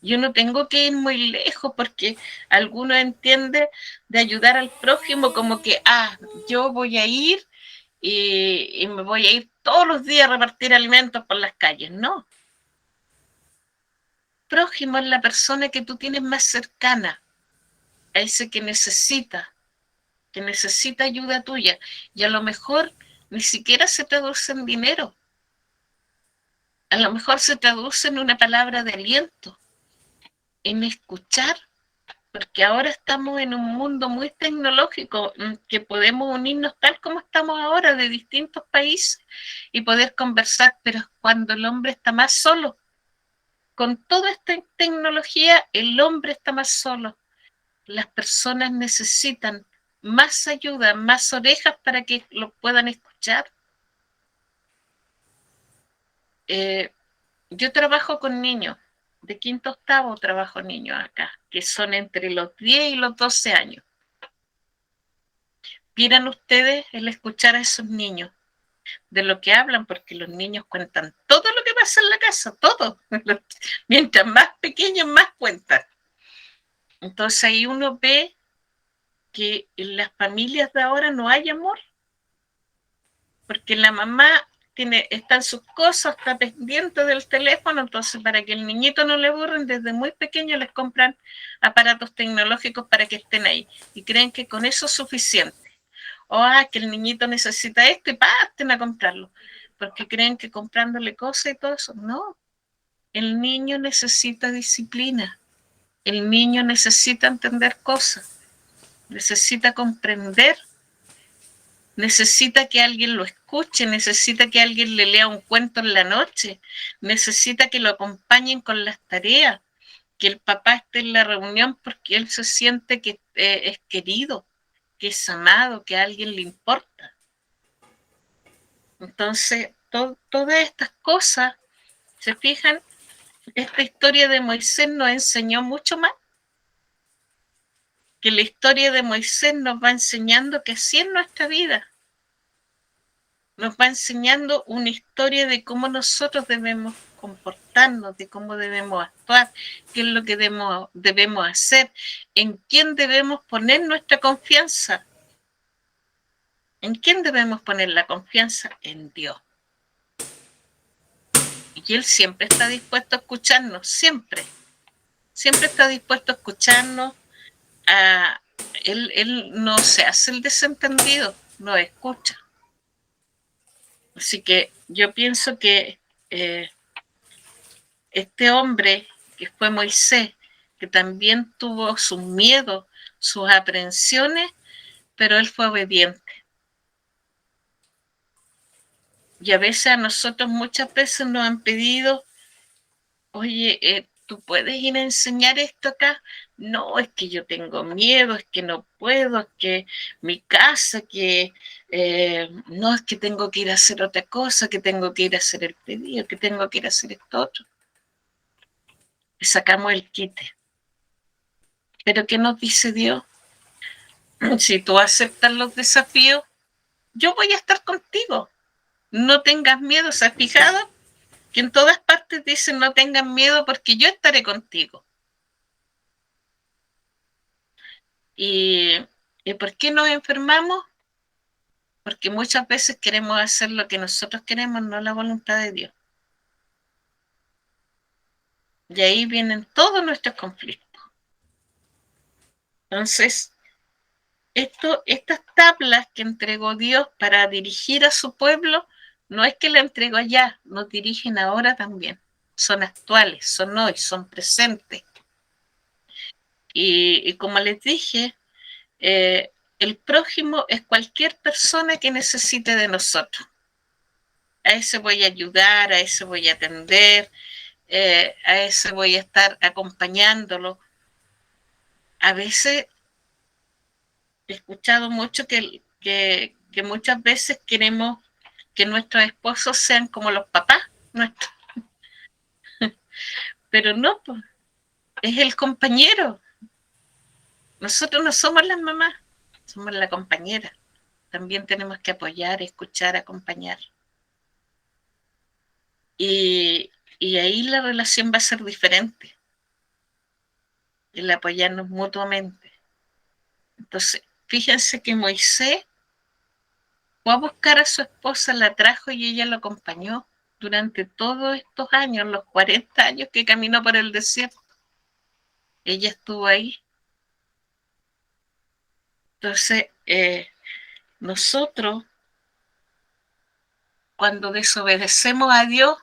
Yo no tengo que ir muy lejos, porque algunos entienden de ayudar al prójimo como que, yo voy a ir y me voy a ir todos los días a repartir alimentos por las calles. No. Prójimo es la persona que tú tienes más cercana, a ese que necesita ayuda tuya. Y a lo mejor ni siquiera se traduce en dinero. A lo mejor se traduce en una palabra de aliento, en escuchar, porque ahora estamos en un mundo muy tecnológico, que podemos unirnos tal como estamos ahora, de distintos países, y poder conversar, pero cuando el hombre está más solo, con toda esta tecnología, el hombre está más solo. Las personas necesitan más ayuda, más orejas para que lo puedan escuchar. Yo trabajo con niños, de quinto a octavo trabajo niños acá, que son entre los 10 y los 12 años. Vieran ustedes el escuchar a esos niños, de lo que hablan, porque los niños cuentan todo lo que pasa en la casa, todo. Mientras más pequeños, más cuentan. Entonces ahí uno ve que en las familias de ahora no hay amor, porque la mamá está en sus cosas, está pendiente del teléfono. Entonces, para que el niñito no le aburren, desde muy pequeño les compran aparatos tecnológicos para que estén ahí, y creen que con eso es suficiente. Que el niñito necesita esto y parten a comprarlo, porque creen que comprándole cosas y todo eso. No, el niño necesita disciplina, el niño necesita entender cosas, necesita comprender, necesita que alguien lo escuche, necesita que alguien le lea un cuento en la noche, necesita que lo acompañen con las tareas, que el papá esté en la reunión porque él se siente que es querido, que es amado, que a alguien le importa. Entonces, todas estas cosas, ¿se fijan? Esta historia de Moisés nos enseñó mucho más, que la historia de Moisés nos va enseñando que así es nuestra vida. Nos va enseñando una historia de cómo nosotros debemos comportarnos, de cómo debemos actuar, qué es lo que debemos hacer, en quién debemos poner nuestra confianza. ¿En quién debemos poner la confianza? En Dios. Y Él siempre está dispuesto a escucharnos, siempre. Siempre está dispuesto a escucharnos. Él no se hace el desentendido, nos escucha. Así que yo pienso que este hombre que fue Moisés, que también tuvo sus miedos, sus aprensiones, pero él fue obediente. Y a veces a nosotros muchas veces nos han pedido, oye, ¿tú puedes ir a enseñar esto acá? No, es que yo tengo miedo, es que no puedo, es que mi casa, que no, es que tengo que ir a hacer otra cosa, que tengo que ir a hacer el pedido, que tengo que ir a hacer esto otro. Y sacamos el quite. Pero ¿qué nos dice Dios? Si tú aceptas los desafíos, yo voy a estar contigo. No tengas miedo. ¿Se has fijado? Que en todas partes dicen no tengan miedo porque yo estaré contigo. ¿Y por qué nos enfermamos? Porque muchas veces queremos hacer lo que nosotros queremos, no la voluntad de Dios. Y ahí vienen todos nuestros conflictos. Entonces, estas tablas que entregó Dios para dirigir a su pueblo, no es que la entregó allá, nos dirigen ahora también. Son actuales, son hoy, son presentes. Y como les dije, el prójimo es cualquier persona que necesite de nosotros. A ese voy a ayudar, a ese voy a atender, a ese voy a estar acompañándolo. A veces he escuchado mucho que muchas veces queremos que nuestros esposos sean como los papás nuestros. Pero no, pues, es el compañero. Nosotros no somos las mamás, somos la compañera. También tenemos que apoyar, escuchar, acompañar. Y ahí la relación va a ser diferente, el apoyarnos mutuamente. Entonces, fíjense que Moisés fue a buscar a su esposa, la trajo y ella lo acompañó durante todos estos años, los 40 años que caminó por el desierto. Ella estuvo ahí. Entonces, nosotros, cuando desobedecemos a Dios,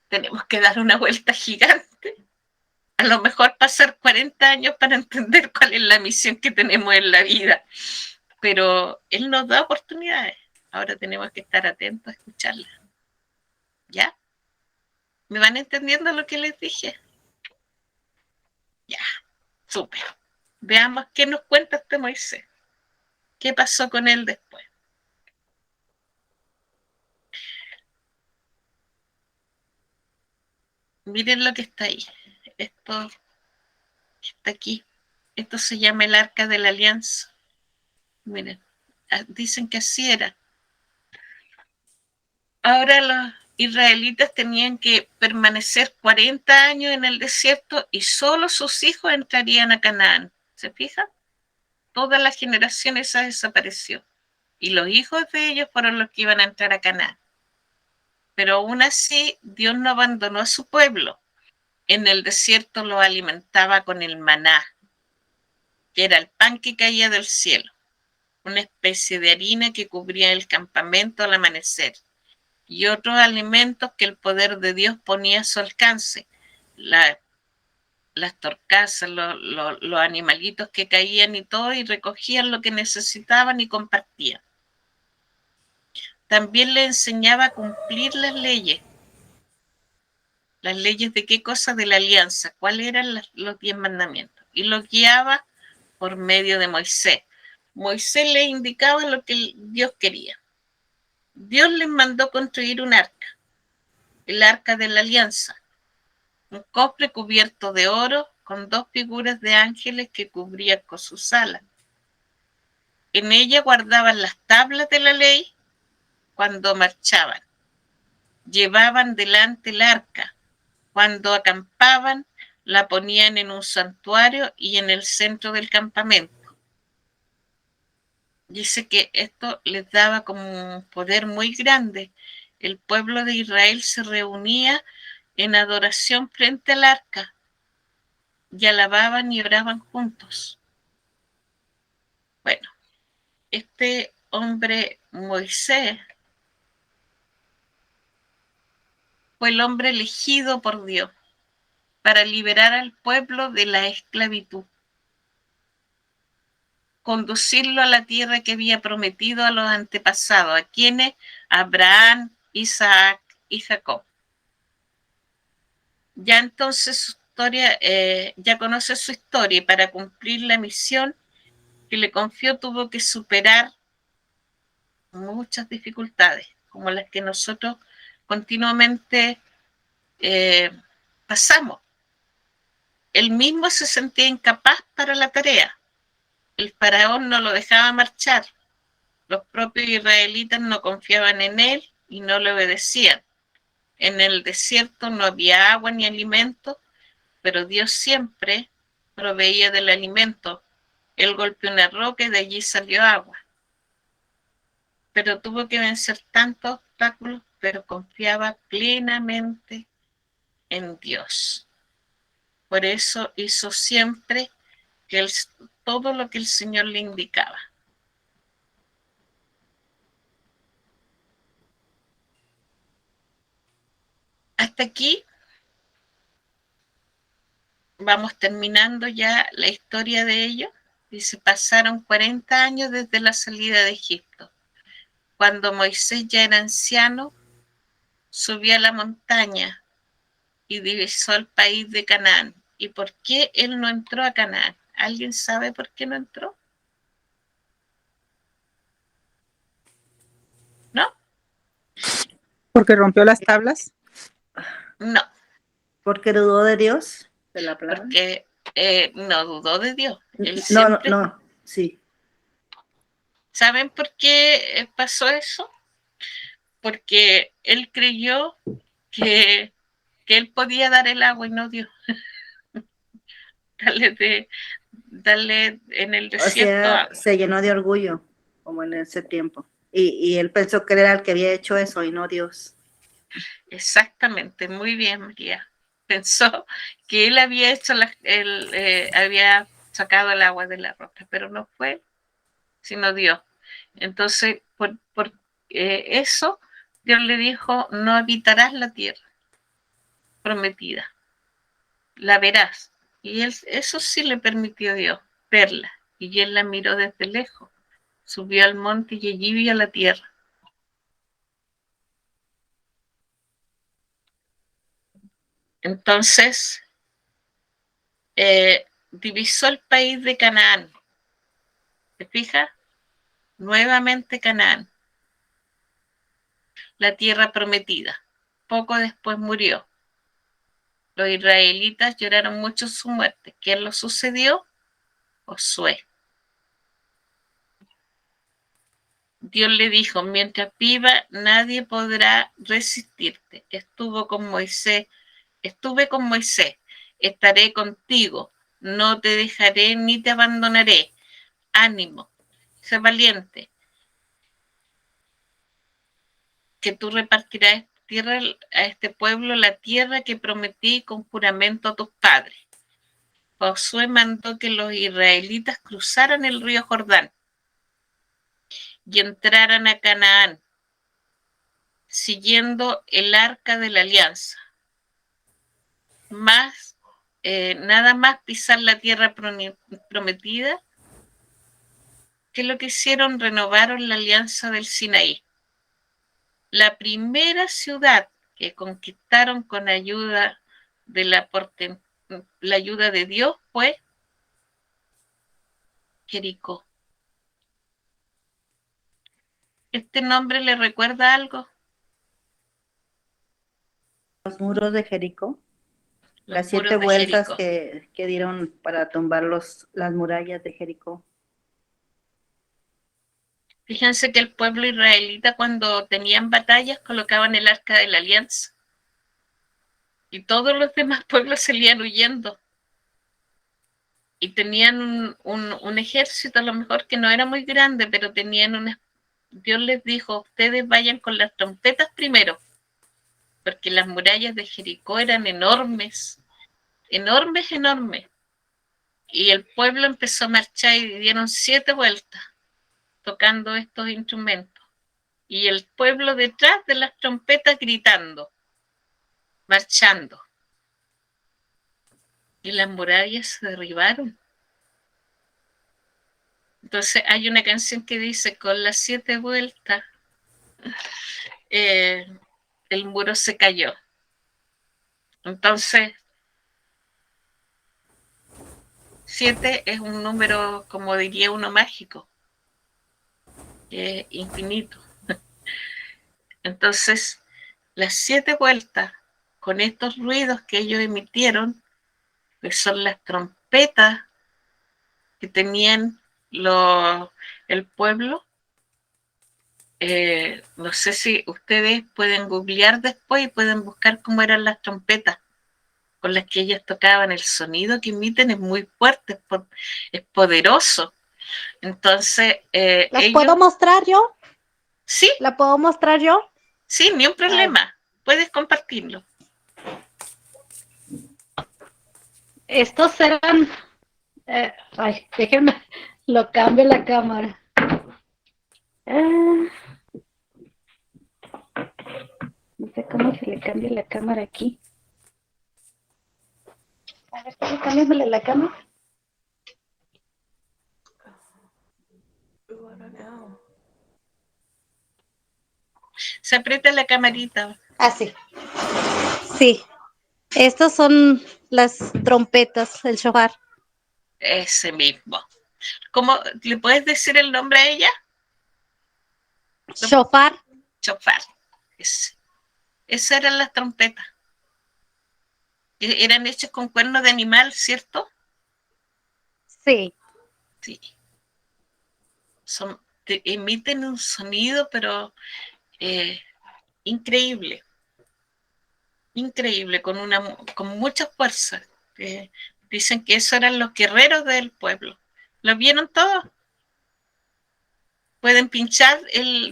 tenemos que dar una vuelta gigante. A lo mejor pasar 40 años para entender cuál es la misión que tenemos en la vida. Pero Él nos da oportunidades. Ahora tenemos que estar atentos a escucharlas. ¿Ya? ¿Me van entendiendo lo que les dije? Ya, súper. Veamos qué nos cuenta este Moisés. ¿Qué pasó con él después? Miren lo que está ahí. Esto está aquí. Esto se llama el Arca de la Alianza. Miren, dicen que así era. Ahora los israelitas tenían que permanecer 40 años en el desierto y solo sus hijos entrarían a Canaán. ¿Se fijan? Toda la generación esa desapareció. Y los hijos de ellos fueron los que iban a entrar a Canaán. Pero aún así, Dios no abandonó a su pueblo. En el desierto lo alimentaba con el maná, que era el pan que caía del cielo. una especie de harina que cubría el campamento al amanecer, y otros alimentos que el poder de Dios ponía a su alcance, las torcasas, los animalitos que caían y todo, y recogían lo que necesitaban y compartían. También le enseñaba a cumplir las leyes. ¿Las leyes de qué cosa? De la alianza. ¿Cuáles eran los 10 mandamientos? Y los guiaba por medio de Moisés. Moisés le indicaba lo que Dios quería. Dios les mandó construir un arca, el arca de la alianza, un cofre cubierto de oro con 2 figuras de ángeles que cubrían con sus alas. En ella guardaban las tablas de la ley cuando marchaban. Llevaban delante el arca. Cuando acampaban, la ponían en un santuario y en el centro del campamento. Dice que esto les daba como un poder muy grande. El pueblo de Israel se reunía en adoración frente al arca y alababan y oraban juntos. Bueno, este hombre Moisés fue el hombre elegido por Dios para liberar al pueblo de la esclavitud, conducirlo a la tierra que había prometido a los antepasados, a quienes Abraham, Isaac y Jacob. Ya entonces su historia, ya conoce su historia, y para cumplir la misión que le confió tuvo que superar muchas dificultades, como las que nosotros continuamente pasamos. Él mismo se sentía incapaz para la tarea. El faraón no lo dejaba marchar. Los propios israelitas no confiaban en él y no le obedecían. En el desierto no había agua ni alimento, pero Dios siempre proveía del alimento. Él golpeó una roca y de allí salió agua. Pero tuvo que vencer tantos obstáculos, pero confiaba plenamente en Dios. Por eso hizo siempre todo lo que el Señor le indicaba. Hasta aquí vamos terminando ya la historia de ellos. Dice, pasaron 40 años desde la salida de Egipto. Cuando Moisés ya era anciano, subió a la montaña y divisó el país de Canaán. ¿Y por qué él no entró a Canaán? ¿Alguien sabe por qué no entró? ¿No? Porque rompió las tablas. No. ¿Porque dudó de Dios? ¿De la palabra? Porque no dudó de Dios. Él No, siempre... no, sí. ¿Saben por qué pasó eso? Porque él creyó que él podía dar el agua y no Dios. Darle en el O desierto sea, agua. se llenó de orgullo, como en ese tiempo. Y él pensó que él era el que había hecho eso y no Dios. Exactamente, muy bien, María. Pensó que él había hecho, había sacado el agua de la roca, pero no fue, sino Dios. Entonces, por eso, Dios le dijo, no habitarás la tierra prometida, la verás. Y él, eso sí le permitió Dios, verla. Y él la miró desde lejos, subió al monte y allí vio la tierra. Entonces, divisó el país de Canaán. ¿Te fijas? Nuevamente Canaán, la tierra prometida. Poco después murió. Los israelitas lloraron mucho su muerte. ¿Quién lo sucedió? Josué. Dios le dijo, mientras viva nadie podrá resistirte. Estuve con Moisés, estaré contigo, no te dejaré ni te abandonaré. Ánimo, sé valiente, que tú repartirás tierra a este pueblo, la tierra que prometí con juramento a tus padres. Josué mandó que los israelitas cruzaran el río Jordán. y entraran a Canaán, siguiendo el arca de la alianza. Más, nada más pisar la tierra prometida, que lo que hicieron, renovaron la alianza del Sinaí. La primera ciudad que conquistaron con ayuda de la ayuda de Dios fue Jericó. ¿Este nombre le recuerda algo? Los muros de Jericó, Los las 7 muros de vueltas Jericó. que dieron para tumbar las murallas de Jericó. Fíjense que el pueblo israelita, cuando tenían batallas, colocaban el arca de la alianza y todos los demás pueblos salían huyendo. Y tenían un ejército, a lo mejor que no era muy grande, pero tenían una... Dios les dijo, ustedes vayan con las trompetas primero, porque las murallas de Jericó eran enormes, enormes, enormes. Y el pueblo empezó a marchar y dieron 7 vueltas tocando estos instrumentos. Y el pueblo detrás de las trompetas gritando, marchando. Y las murallas se derribaron. Entonces hay una canción que dice, con las 7 vueltas, el muro se cayó. Entonces, 7 es un número, como diría uno, mágico, infinito. Entonces, las 7 vueltas, con estos ruidos que ellos emitieron, que son las trompetas que tenían el pueblo, no sé si ustedes pueden googlear después y pueden buscar cómo eran las trompetas con las que ellas tocaban. El sonido que emiten es muy fuerte, es poderoso. Entonces, ¿Las puedo mostrar yo? Sí. ¿La puedo mostrar yo? Sí, ni un problema. Ay. Puedes compartirlo. Estos eran... déjenme, lo cambio la cámara. No sé cómo se le cambia la cámara aquí. A ver, cámbiamele la cámara. Se aprieta la camarita. Ah, sí. Sí. Estos son las trompetas, el shofar. Ese mismo. ¿Cómo le puedes decir el nombre a ella? Shofar. Shofar. Esas eran las trompetas. Eran hechas con cuernos de animal, ¿cierto? Sí. Sí. Emiten un sonido, pero increíble. Increíble, con mucha fuerza. Dicen que esos eran los guerreros del pueblo. ¿Lo vieron todos? Pueden pinchar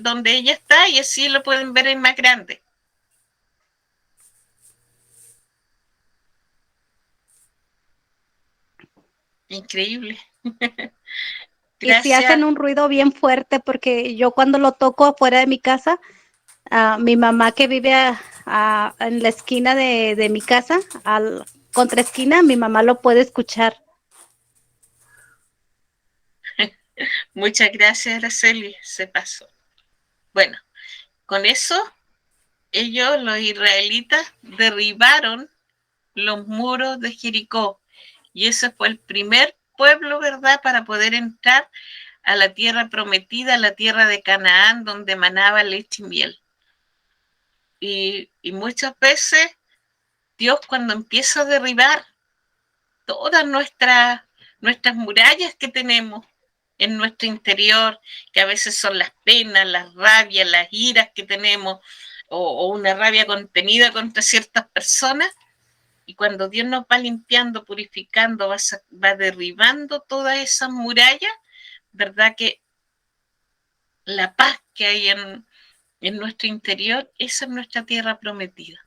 donde ella está y así lo pueden ver en más grande. Increíble. Y si hacen un ruido bien fuerte, porque yo cuando lo toco afuera de mi casa, mi mamá que vive en la esquina de mi casa, contra esquina, mi mamá lo puede escuchar. Muchas gracias, Araceli, se pasó. Bueno, con eso, los israelitas, derribaron los muros de Jericó. Y ese fue el primer pueblo, ¿verdad?, para poder entrar a la tierra prometida, a la tierra de Canaán, donde manaba leche y miel. Y muchas veces Dios, cuando empieza a derribar todas nuestras murallas que tenemos en nuestro interior, que a veces son las penas, las rabias, las iras que tenemos, o una rabia contenida contra ciertas personas, y cuando Dios nos va limpiando, purificando, va derribando todas esas murallas, ¿verdad? Que la paz que hay en nuestro interior, esa es nuestra tierra prometida.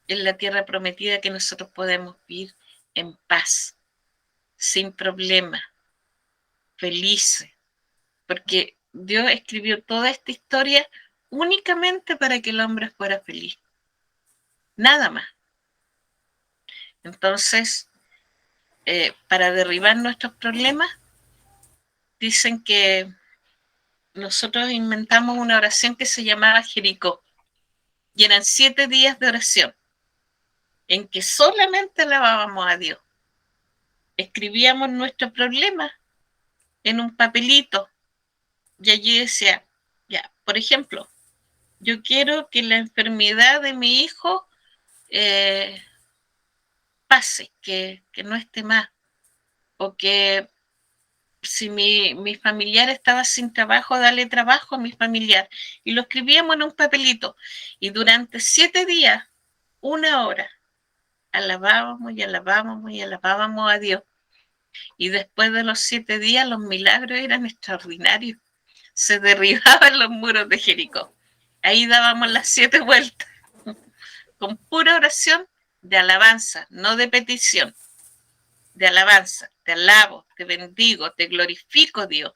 Es la tierra prometida que nosotros podemos vivir en paz, sin problema, felices, porque Dios escribió toda esta historia únicamente para que el hombre fuera feliz. Nada más. Entonces, para derribar nuestros problemas, dicen que nosotros inventamos una oración que se llamaba Jericó. Y eran 7 días de oración, en que solamente alabábamos a Dios. Escribíamos nuestro problema en un papelito. Y allí decía, ya, por ejemplo, yo quiero que la enfermedad de mi hijo pase, que no esté más. O que si mi familiar estaba sin trabajo, dale trabajo a mi familiar. Y lo escribíamos en un papelito. Y durante 7 días, 1 hora, alabábamos y alabábamos y alabábamos a Dios. Y después de los 7 días, los milagros eran extraordinarios. Se derribaban los muros de Jericó. Ahí dábamos las 7 vueltas, con pura oración de alabanza, no de petición. De alabanza, te alabo, te bendigo, te glorifico, Dios,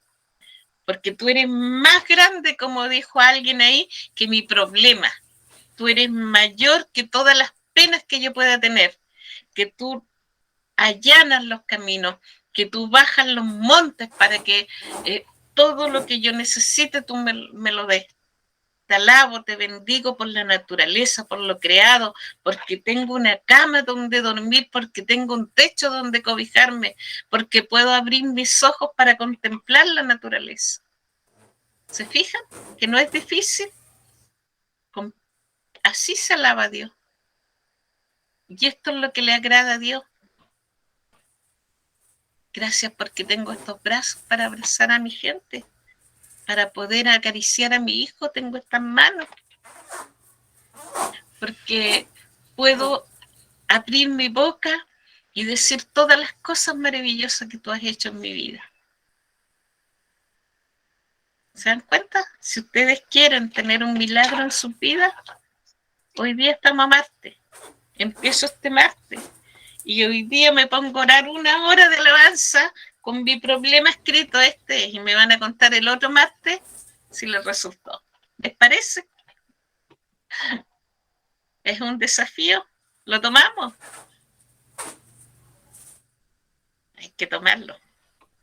porque tú eres más grande, como dijo alguien ahí, que mi problema. Tú eres mayor que todas las penas que yo pueda tener, que tú allanas los caminos, que tú bajas los montes para que todo lo que yo necesite tú me lo des. Te alabo, te bendigo por la naturaleza, por lo creado, porque tengo una cama donde dormir, porque tengo un techo donde cobijarme, porque puedo abrir mis ojos para contemplar la naturaleza. ¿Se fijan? Que no es difícil. Así se alaba a Dios. Y esto es lo que le agrada a Dios. Gracias porque tengo estos brazos para abrazar a mi gente, para poder acariciar a mi hijo, tengo estas manos. Porque puedo abrir mi boca y decir todas las cosas maravillosas que tú has hecho en mi vida. ¿Se dan cuenta? Si ustedes quieren tener un milagro en sus vidas, hoy día estamos a martes. Empiezo este martes. Y hoy día me pongo a orar 1 hora de alabanza con mi problema escrito y me van a contar el otro martes si les resultó. ¿Les parece? ¿Es un desafío? ¿Lo tomamos? Hay que tomarlo.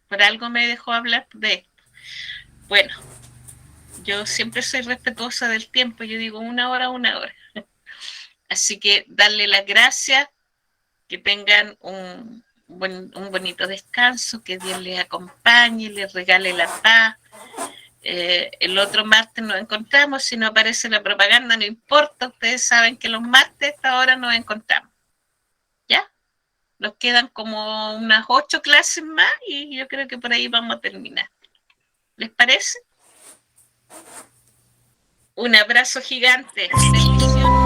Por algo me dejó hablar de esto. Bueno, yo siempre soy respetuosa del tiempo. Yo digo 1 hora, 1 hora. Así que darle las gracias, que tengan un bonito descanso, que Dios les acompañe, les regale la paz. El otro martes nos encontramos, si no aparece la propaganda, no importa, ustedes saben que los martes a esta hora nos encontramos. ¿Ya? Nos quedan como unas 8 clases más y yo creo que por ahí vamos a terminar. ¿Les parece? Un abrazo gigante. Bendiciones.